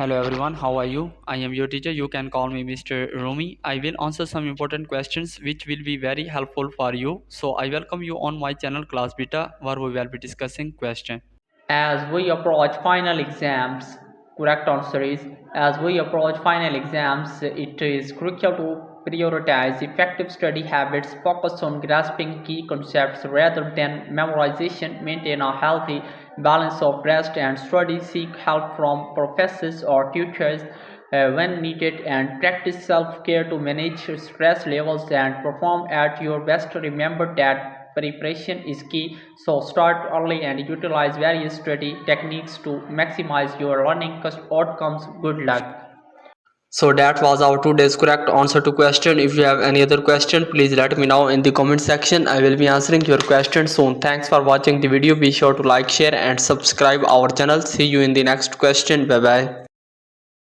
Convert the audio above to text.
Hello everyone, how are you? I am your teacher. You can call me Mr. Rumi. I will answer some important questions which will be very helpful for you. So I welcome you on my channel Class Beta where we will be discussing questions. As we approach final exams, correct answer is as we approach final exams, it is crucial to prioritize effective study habits, focus on grasping key concepts rather than memorization, maintain a healthy balance of rest and study, seek help from professors or tutors when needed, and practice self-care to manage stress levels and perform at your best. Remember that preparation is key, so start early and utilize various study techniques to maximize your learning outcomes. Good luck. So that was our today's correct answer to question. If you have any other question, please let me know in the comment section. I will be answering your question soon. Thanks for watching the video. Be sure to like, share and subscribe our channel. See you in the next question. Bye bye.